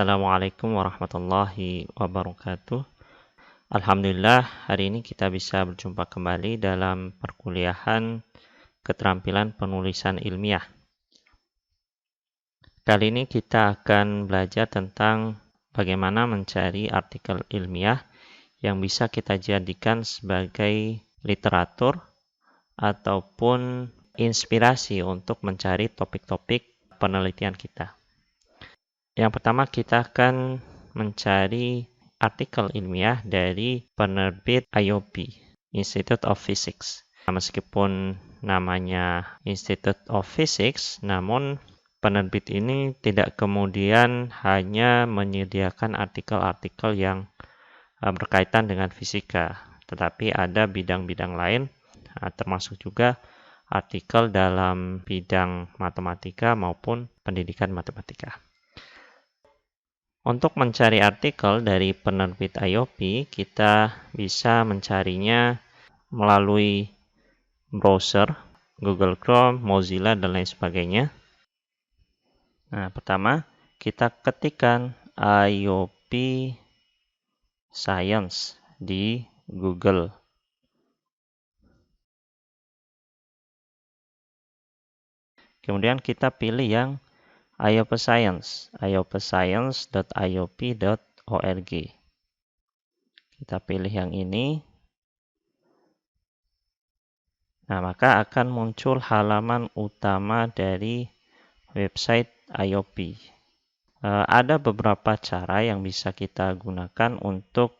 Assalamualaikum warahmatullahi wabarakatuh. Alhamdulillah, hari ini kita bisa berjumpa kembali dalam perkuliahan keterampilan penulisan ilmiah. Kali ini kita akan belajar tentang bagaimana mencari artikel ilmiah yang bisa kita jadikan sebagai literatur ataupun inspirasi untuk mencari topik-topik penelitian kita. Yang pertama, kita akan mencari artikel ilmiah dari penerbit IOP, Institute of Physics. Meskipun namanya Institute of Physics, namun penerbit ini tidak kemudian hanya menyediakan artikel-artikel yang berkaitan dengan fisika, tetapi ada bidang-bidang lain, termasuk juga artikel dalam bidang matematika maupun pendidikan matematika. Untuk mencari artikel dari penerbit IOP, kita bisa mencarinya melalui browser, Google Chrome, Mozilla, dan lain sebagainya. Nah, pertama, kita ketikkan IOP Science di Google. Kemudian kita pilih yang IOP Science, iopscience.iop.org. Kita pilih yang ini. Nah, maka akan muncul halaman utama dari website IOP. Ada beberapa cara yang bisa kita gunakan untuk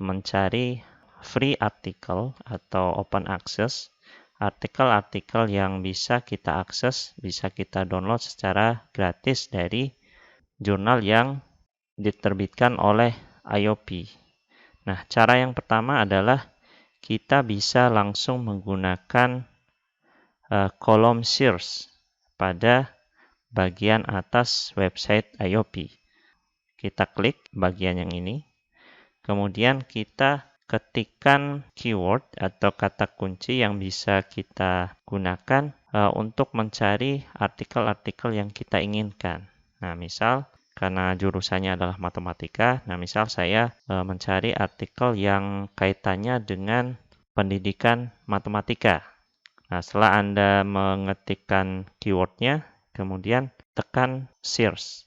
mencari free article atau open access, artikel-artikel yang bisa kita akses, bisa kita download secara gratis dari jurnal yang diterbitkan oleh IOP. Nah, cara yang pertama adalah kita bisa langsung menggunakan kolom search pada bagian atas website IOP. Kita klik bagian yang ini, kemudian kita ketikkan keyword atau kata kunci yang bisa kita gunakan untuk mencari artikel-artikel yang kita inginkan. Nah, misal karena jurusannya adalah matematika, nah misal saya mencari artikel yang kaitannya dengan pendidikan matematika. Nah, setelah Anda mengetikkan keywordnya, kemudian tekan search.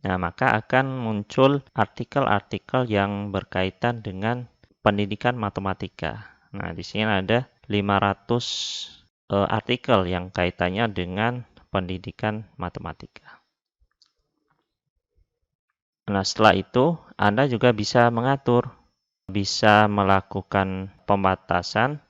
Nah, maka akan muncul artikel-artikel yang berkaitan dengan pendidikan matematika. Nah, di sini ada 500 artikel yang kaitannya dengan pendidikan matematika. Nah, setelah itu Anda juga bisa mengatur, bisa melakukan pembatasan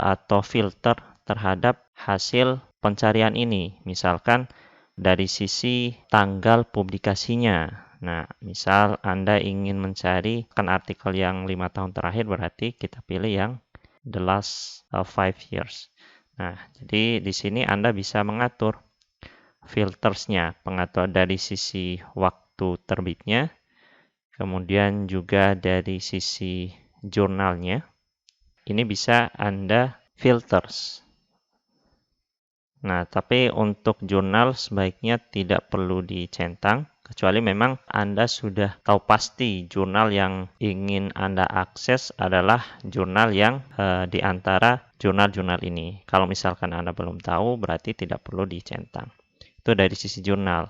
atau filter terhadap hasil pencarian ini. Misalkan dari sisi tanggal publikasinya. Nah, misal Anda ingin mencari artikel yang 5 tahun terakhir, berarti kita pilih yang the last 5 years. Nah, jadi di sini Anda bisa mengatur filtersnya, pengatur dari sisi waktu terbitnya, kemudian juga dari sisi jurnalnya. Ini bisa Anda filters. Nah, tapi untuk jurnal sebaiknya tidak perlu dicentang, kecuali memang Anda sudah tahu pasti jurnal yang ingin Anda akses adalah jurnal yang di antara jurnal-jurnal ini. Kalau misalkan Anda belum tahu, berarti tidak perlu dicentang. Itu dari sisi jurnal.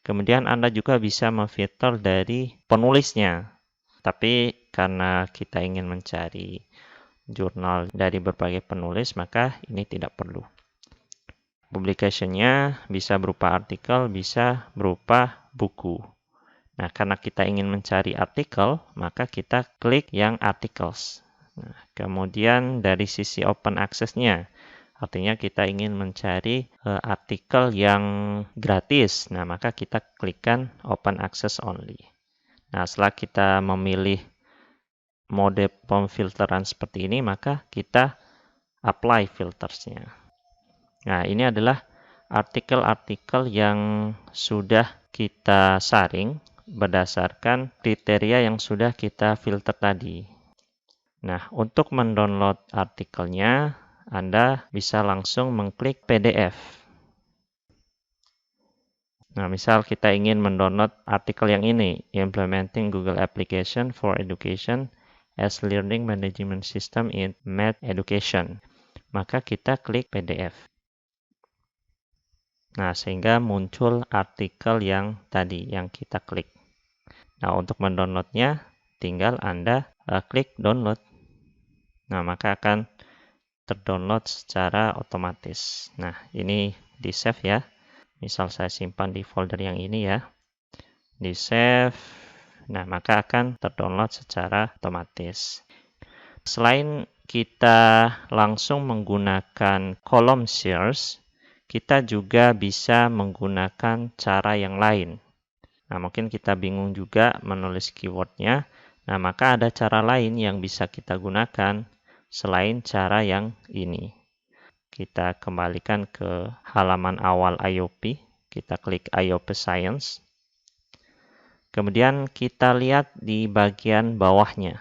Kemudian Anda juga bisa memfilter dari penulisnya. Tapi karena kita ingin mencari jurnal dari berbagai penulis, maka ini tidak perlu. Publication-nya bisa berupa artikel, bisa berupa buku. Nah, karena kita ingin mencari artikel, maka kita klik yang articles. Nah, kemudian dari sisi open access-nya, artinya kita ingin mencari artikel yang gratis. Nah, maka kita klikkan open access only. Nah, setelah kita memilih mode pemfilteran seperti ini, maka kita apply filtersnya. Nah, ini adalah artikel-artikel yang sudah kita saring berdasarkan kriteria yang sudah kita filter tadi. Nah, untuk mendownload artikelnya, Anda bisa langsung mengklik PDF. Nah, misal kita ingin mendownload artikel yang ini, Implementing Google Application for Education as Learning Management System in Math Education. Maka kita klik PDF. Nah, sehingga muncul artikel yang tadi, yang kita klik. Nah, untuk mendownloadnya, tinggal Anda klik download. Nah, maka akan terdownload secara otomatis. Nah, ini di save ya. Misal saya simpan di folder yang ini ya. Di save. Nah, maka akan terdownload secara otomatis. Selain kita langsung menggunakan kolom search, kita juga bisa menggunakan cara yang lain. Nah, mungkin kita bingung juga menulis keywordnya. Nah, maka ada cara lain yang bisa kita gunakan selain cara yang ini. Kita kembalikan ke halaman awal IOP. Kita klik IOP Science. Kemudian kita lihat di bagian bawahnya.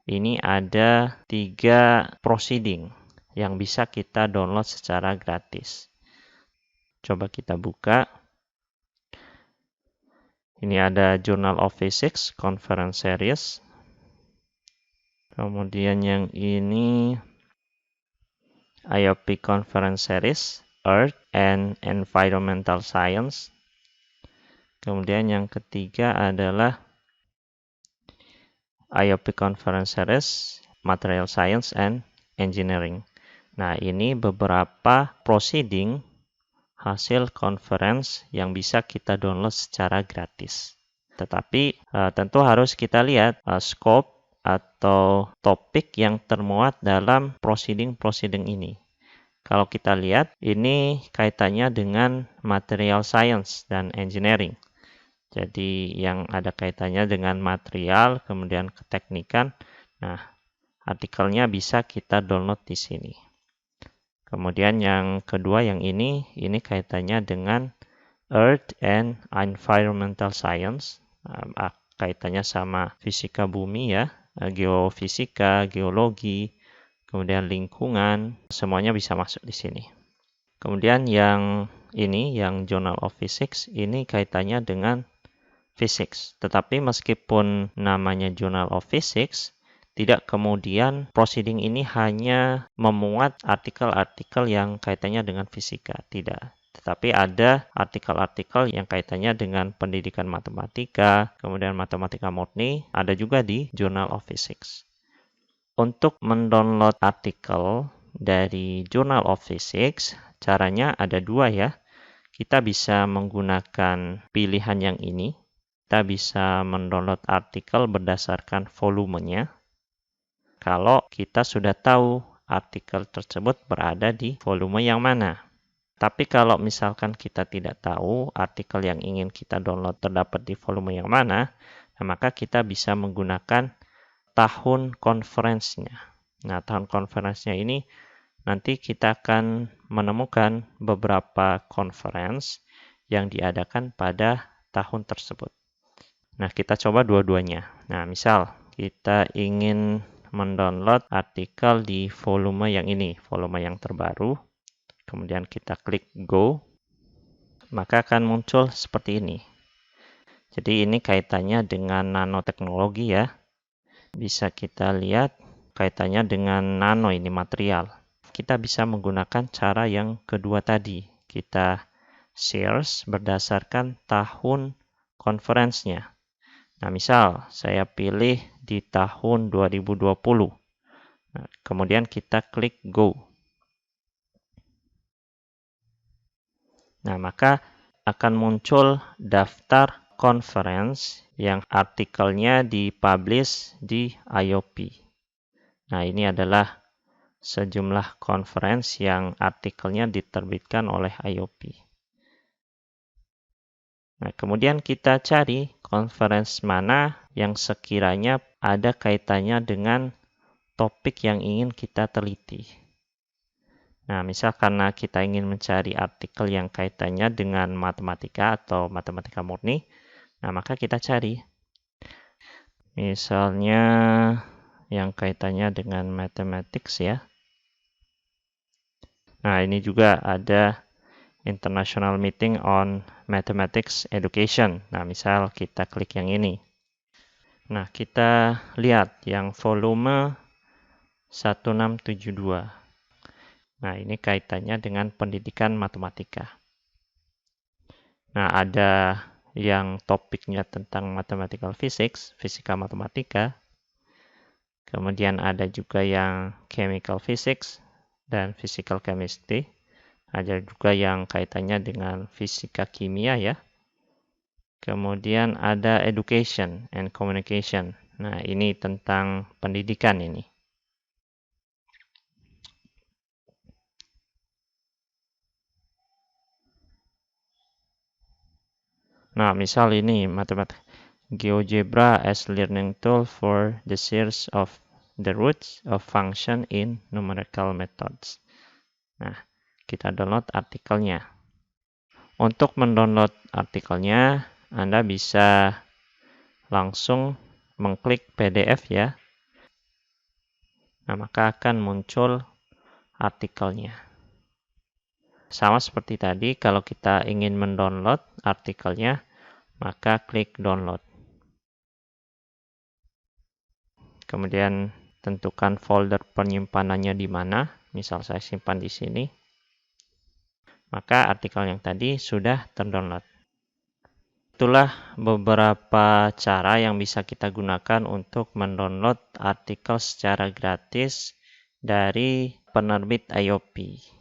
Ini ada 3 proceeding yang bisa kita download secara gratis. Coba kita buka. Ini ada Journal of Physics Conference Series. Kemudian yang ini IOP Conference Series Earth and Environmental Science. Kemudian yang ketiga adalah IOP Conference Series Material Science and Engineering. Nah, ini beberapa proceeding hasil conference yang bisa kita download secara gratis. Tetapi tentu harus kita lihat scope atau topik yang termuat dalam proceeding-proceeding ini. Kalau kita lihat, ini kaitannya dengan material science dan engineering. Jadi yang ada kaitannya dengan material, kemudian keteknikan. Nah, artikelnya bisa kita download di sini. Kemudian yang kedua yang ini kaitannya dengan Earth and Environmental Science. Kaitannya sama fisika bumi ya, geofisika, geologi, kemudian lingkungan, semuanya bisa masuk di sini. Kemudian yang ini, yang Journal of Physics, ini kaitannya dengan Physics. Tetapi meskipun namanya Journal of Physics, tidak kemudian proceeding ini hanya memuat artikel-artikel yang kaitannya dengan fisika. Tidak. Tetapi ada artikel-artikel yang kaitannya dengan pendidikan matematika, kemudian matematika murni, ada juga di Journal of Physics. Untuk mendownload artikel dari Journal of Physics, caranya ada 2 ya. Kita bisa menggunakan pilihan yang ini. Kita bisa mendownload artikel berdasarkan volumenya. Kalau kita sudah tahu artikel tersebut berada di volume yang mana. Tapi kalau misalkan kita tidak tahu artikel yang ingin kita download terdapat di volume yang mana, maka kita bisa menggunakan tahun konferensinya. Nah, tahun konferensinya ini nanti kita akan menemukan beberapa conference yang diadakan pada tahun tersebut. Nah, kita coba dua-duanya. Nah, misal kita ingin mendownload artikel di volume yang ini, volume yang terbaru. Kemudian kita klik Go. Maka akan muncul seperti ini. Jadi ini kaitannya dengan nanoteknologi ya. Bisa kita lihat kaitannya dengan nano, ini material. Kita bisa menggunakan cara yang kedua tadi. Kita search berdasarkan tahun konferensinya. Nah, misal saya pilih di tahun 2020. Nah, kemudian kita klik Go. Nah, maka akan muncul daftar conference yang artikelnya dipublish di IOP. Nah, ini adalah sejumlah conference yang artikelnya diterbitkan oleh IOP. Nah, kemudian kita cari conference mana yang sekiranya ada kaitannya dengan topik yang ingin kita teliti. Nah, misal karena kita ingin mencari artikel yang kaitannya dengan matematika atau matematika murni, nah maka kita cari. Misalnya yang kaitannya dengan mathematics ya. Nah, ini juga ada International Meeting on Mathematics Education. Nah, misal kita klik yang ini. Nah, kita lihat yang volume 1672. Nah, ini kaitannya dengan pendidikan matematika. Nah, ada yang topiknya tentang mathematical physics, fisika matematika. Kemudian ada juga yang chemical physics dan physical chemistry. Ada juga yang kaitannya dengan fisika kimia ya. Kemudian ada education and communication. Nah, ini tentang pendidikan ini. Nah, misal ini matematika GeoGebra as learning tool for the search of the roots of function in numerical methods. Nah, kita download artikelnya. Untuk mendownload artikelnya, Anda bisa langsung mengklik PDF ya. Nah, maka akan muncul artikelnya. Sama seperti tadi, kalau kita ingin mendownload artikelnya, maka klik download. Kemudian tentukan folder penyimpanannya di mana. Misal saya simpan di sini. Maka artikel yang tadi sudah terdownload. Itulah beberapa cara yang bisa kita gunakan untuk mendownload artikel secara gratis dari penerbit IOP.